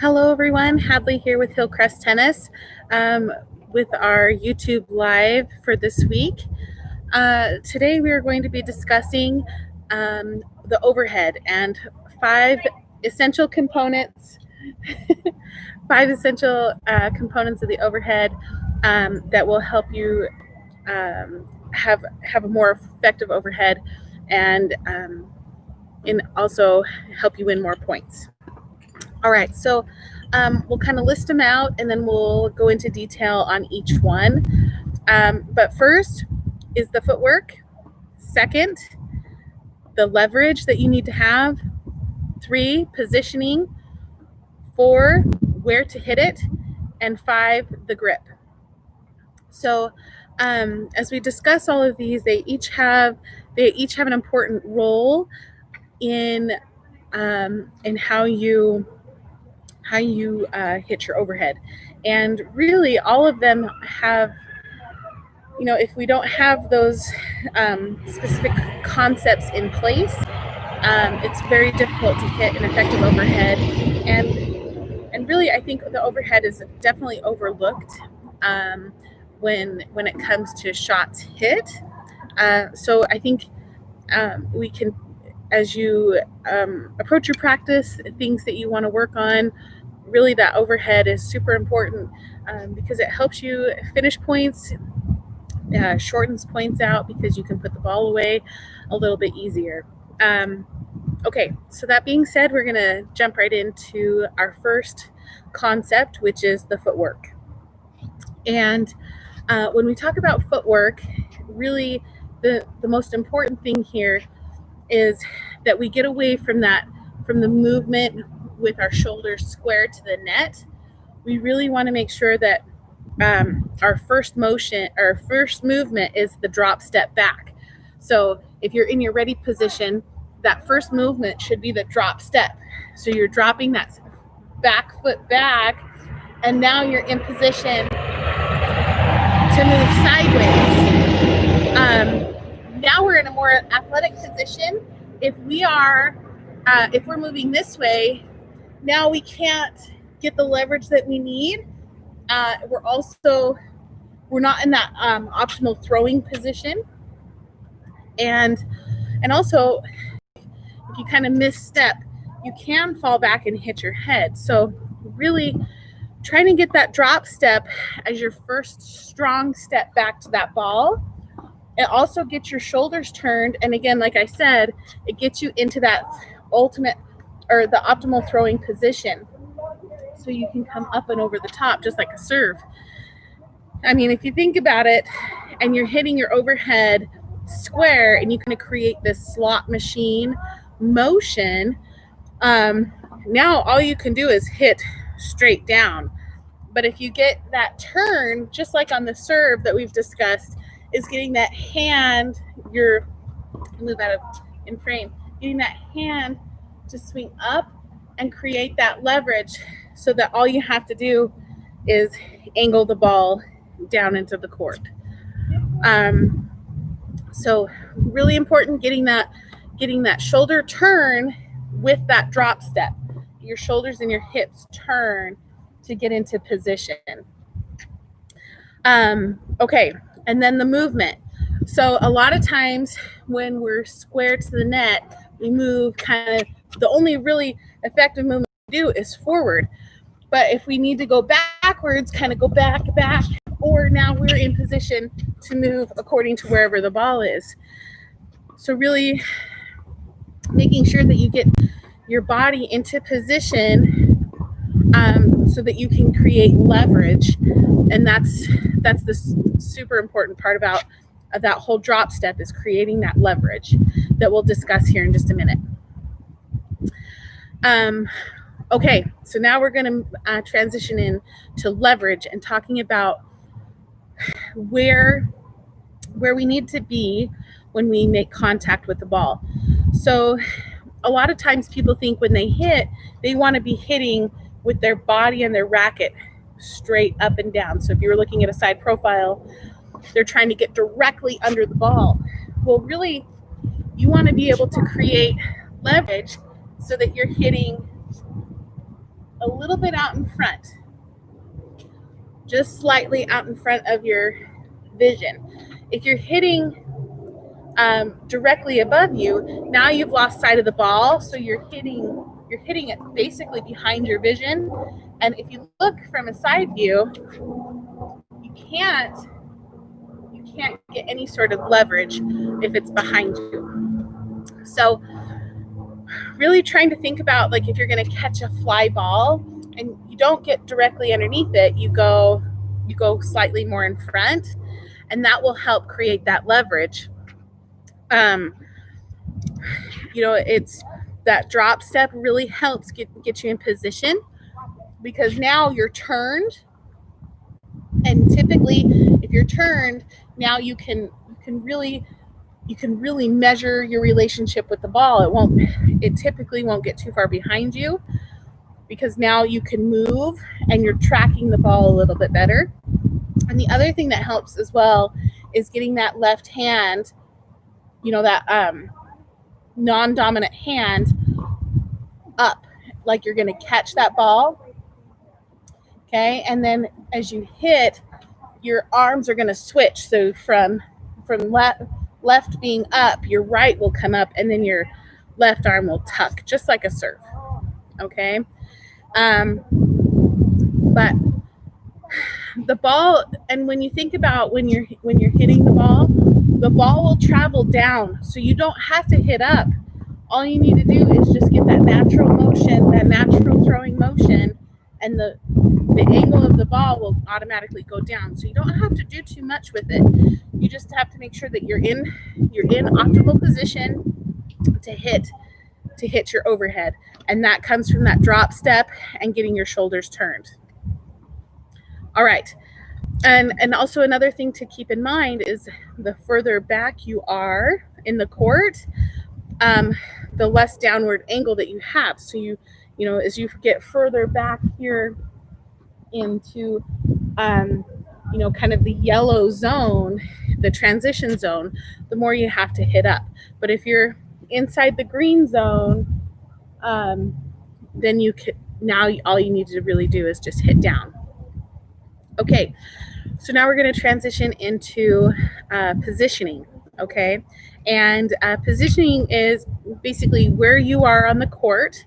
Hello, everyone. Hadley here with Hillcrest Tennis with our YouTube Live for this week. Today, we are going to be discussing the overhead and five essential components, components of the overhead that will help you have a more effective overhead and also help you win more points. All right, so we'll kind of list them out and then we'll go into detail on each one. But first is the footwork. Second, the leverage that you need to have. 3, positioning. 4, where to hit it. And 5, the grip. So as we discuss all of these, they each have an important role in how you hit your overhead. And really all of them have, if we don't have those specific concepts in place, it's very difficult to hit an effective overhead. And really, I think the overhead is definitely overlooked when it comes to shots hit. So I think we can, as you approach your practice, things that you want to work on, really that overhead is super important because it helps you finish points, shortens points out because you can put the ball away a little bit easier. Okay, so that being said, we're going to jump right into our first concept, which is the footwork. And when we talk about footwork, really the most important thing here is that we get away from the movement with our shoulders square to the net. We really want to make sure that our first movement is the drop step back. So if you're in your ready position, that first movement should be the drop step. So you're dropping that back foot back, and now you're in position to move sideways. Now we're in a more athletic position. If we're moving this way, now we can't get the leverage that we need. We're not in that optimal throwing position. And also, if you kind of misstep, you can fall back and hit your head. So really trying to get that drop step as your first strong step back to that ball. It also gets your shoulders turned. And again, like I said, it gets you into that ultimate or the optimal throwing position. So you can come up and over the top just like a serve. I mean, if you think about it and you're hitting your overhead square and you can create this slot machine motion, now all you can do is hit straight down. But if you get that turn, just like on the serve that we've discussed, is getting that hand, move out of in frame, getting that hand to swing up and create that leverage so that all you have to do is angle the ball down into the court. So really important getting that shoulder turn with that drop step. Your shoulders and your hips turn to get into position. Okay, and then the movement. So a lot of times when we're square to the net, we move kind of, the only really effective movement we do is forward. But if we need to go backwards, kind of go back, or now we're in position to move according to wherever the ball is. So really making sure that you get your body into position so that you can create leverage. And that's the super important part about that whole drop step, is creating that leverage that we'll discuss here in just a minute. Okay, so now we're going to transition into leverage and talking about where we need to be when we make contact with the ball. So a lot of times people think when they hit, they want to be hitting with their body and their racket straight up and down. So if you were looking at a side profile, they're trying to get directly under the ball. Well, really, you want to be able to create leverage so that you're hitting a little bit out in front, just slightly out in front of your vision. If you're hitting directly above you, now you've lost sight of the ball, so you're hitting it basically behind your vision. And if you look from a side view, you can't get any sort of leverage if it's behind you. So really trying to think about, like, if you're going to catch a fly ball and you don't get directly underneath it, you go slightly more in front, and that will help create that leverage. It's that drop step really helps get you in position, because now you're turned, and typically if you're turned, now you can really measure your relationship with the ball. It typically won't get too far behind you, because now you can move and you're tracking the ball a little bit better. And the other thing that helps as well is getting that left hand, that non-dominant hand up, like you're going to catch that ball. Okay, and then as you hit, your arms are going to switch. So from left being up, your right will come up, and then your left arm will tuck, just like a serve. Okay, but the ball, and when you think about when you're hitting the ball will travel down, so you don't have to hit up. All you need to do is just get that natural motion, that natural throwing motion, and the angle of the ball will automatically go down. So you don't have to do too much with it. You just have to make sure that you're in optimal position to hit your overhead, and that comes from that drop step and getting your shoulders turned. All right. And also another thing to keep in mind is the further back you are in the court, the less downward angle that you have. So as you get further back here into kind of the yellow zone, the transition zone, the more you have to hit up. But if you're inside the green zone, then now all you need to really do is just hit down. Okay, so now we're going to transition into positioning. Okay, and positioning is basically where you are on the court,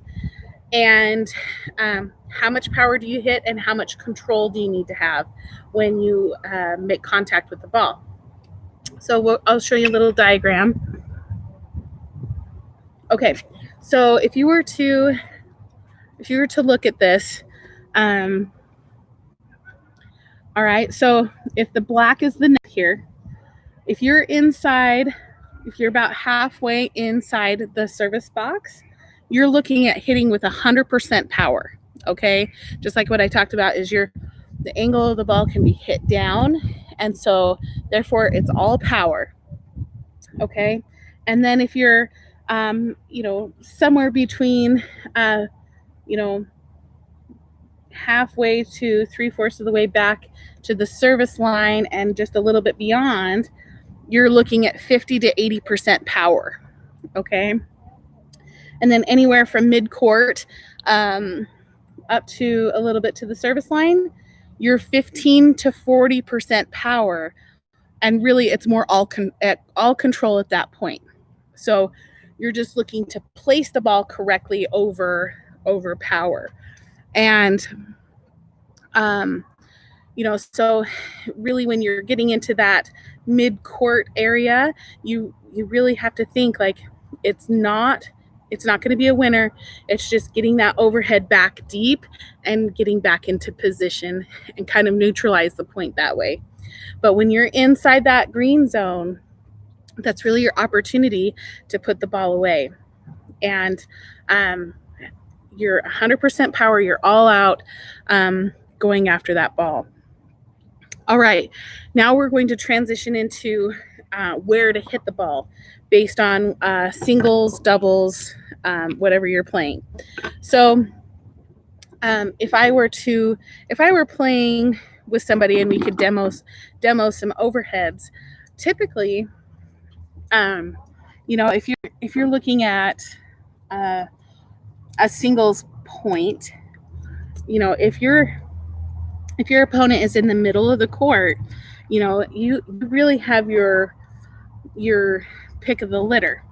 and how much power do you hit, and how much control do you need to have when you make contact with the ball. So I'll show you a little diagram. Okay, so if you were to look at this, all right, so if the black is the net here, if you're about halfway inside the service box, you're looking at hitting with 100% power. Okay, just like what I talked about, is the angle of the ball can be hit down, and so therefore it's all power. Okay, and then if you're somewhere between halfway to 3/4 of the way back to the service line and just a little bit beyond, you're looking at 50 to 80% power. Okay, and then anywhere from mid-court up to a little bit to the service line, you're 15 to 40% power, and really it's more all control at that point. So you're just looking to place the ball correctly over power. And so really when you're getting into that mid-court area, you really have to think, like, it's not going to be a winner. It's just getting that overhead back deep and getting back into position and kind of neutralize the point that way. But when you're inside that green zone, that's really your opportunity to put the ball away. And you're 100% power, you're all out going after that ball. All right, now we're going to transition into where to hit the ball based on singles, doubles, whatever you're playing. So if I were playing with somebody and we could demo some overheads, typically, if you're looking at a singles point, if your opponent is in the middle of the court, you really have your pick of the litter.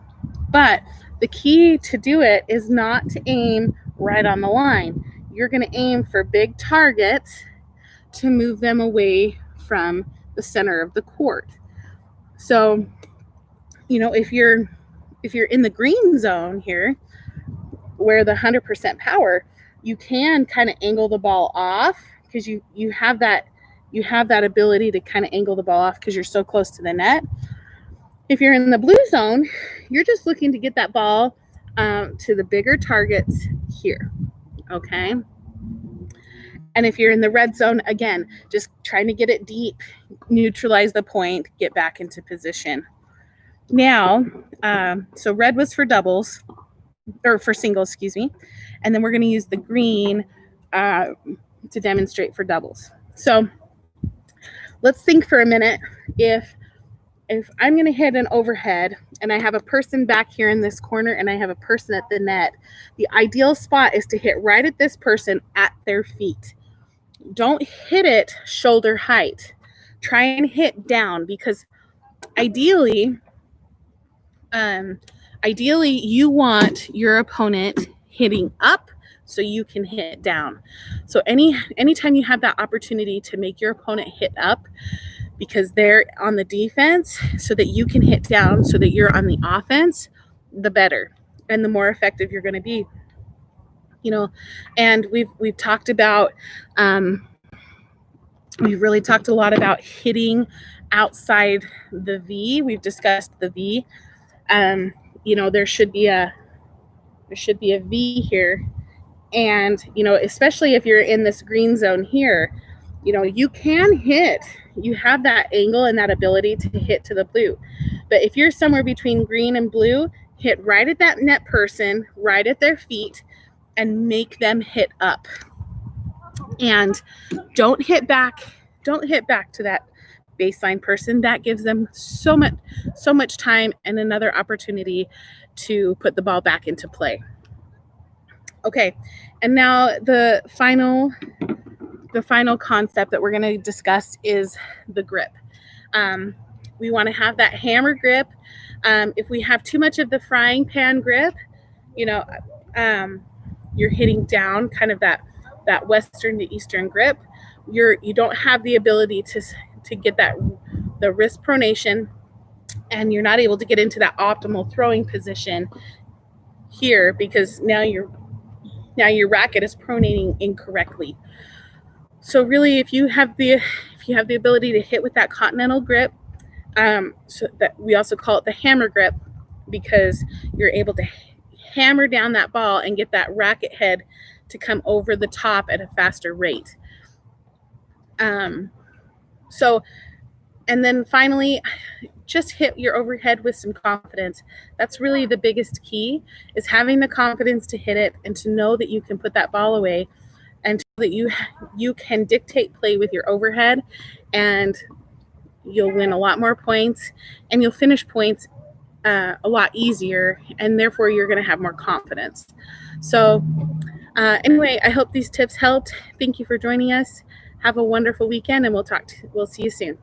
But the key to do it is not to aim right on the line. You're going to aim for big targets to move them away from the center of the court. So, if you're in the green zone here, where the 100% power, you can kind of angle the ball off, because you have that ability to kind of angle the ball off because you're so close to the net. If you're in the blue zone, you're just looking to get that ball to the bigger targets here, okay? And if you're in the red zone, again, just trying to get it deep, neutralize the point, get back into position. Now, so red was for doubles, or for singles, excuse me. And then we're going to use the green to demonstrate for doubles. So let's think for a minute. If I'm going to hit an overhead and I have a person back here in this corner and I have a person at the net, the ideal spot is to hit right at this person at their feet. Don't hit it shoulder height. Try and hit down, because ideally you want your opponent hitting up so you can hit down. So anytime you have that opportunity to make your opponent hit up because they're on the defense, so that you can hit down so that you're on the offense, the better and the more effective you're going to be. And we've talked about we've really talked a lot about hitting outside the V. We've discussed the V. There should be a V here, and especially if you're in this green zone here, you can hit. You have that angle and that ability to hit to the blue. But if you're somewhere between green and blue, hit right at that net person, right at their feet, and make them hit up. And don't hit back to that baseline person. That gives them so much time and another opportunity to put the ball back into play. Okay, and now the final concept that we're going to discuss is the grip. We want to have that hammer grip. If we have too much of the frying pan grip, you're hitting down, kind of that western to eastern grip. You don't have the ability to get the wrist pronation, and you're not able to get into that optimal throwing position here, because now your racket is pronating incorrectly. So really, if you have the ability to hit with that continental grip, so that we also call it the hammer grip, because you're able to hammer down that ball and get that racket head to come over the top at a faster rate. And then finally, just hit your overhead with some confidence. That's really the biggest key, is having the confidence to hit it and to know that you can put that ball away, and that you can dictate play with your overhead, and you'll win a lot more points, and you'll finish points a lot easier, and therefore you're going to have more confidence. So anyway, I hope these tips helped. Thank you for joining us. Have a wonderful weekend, and we'll see you soon.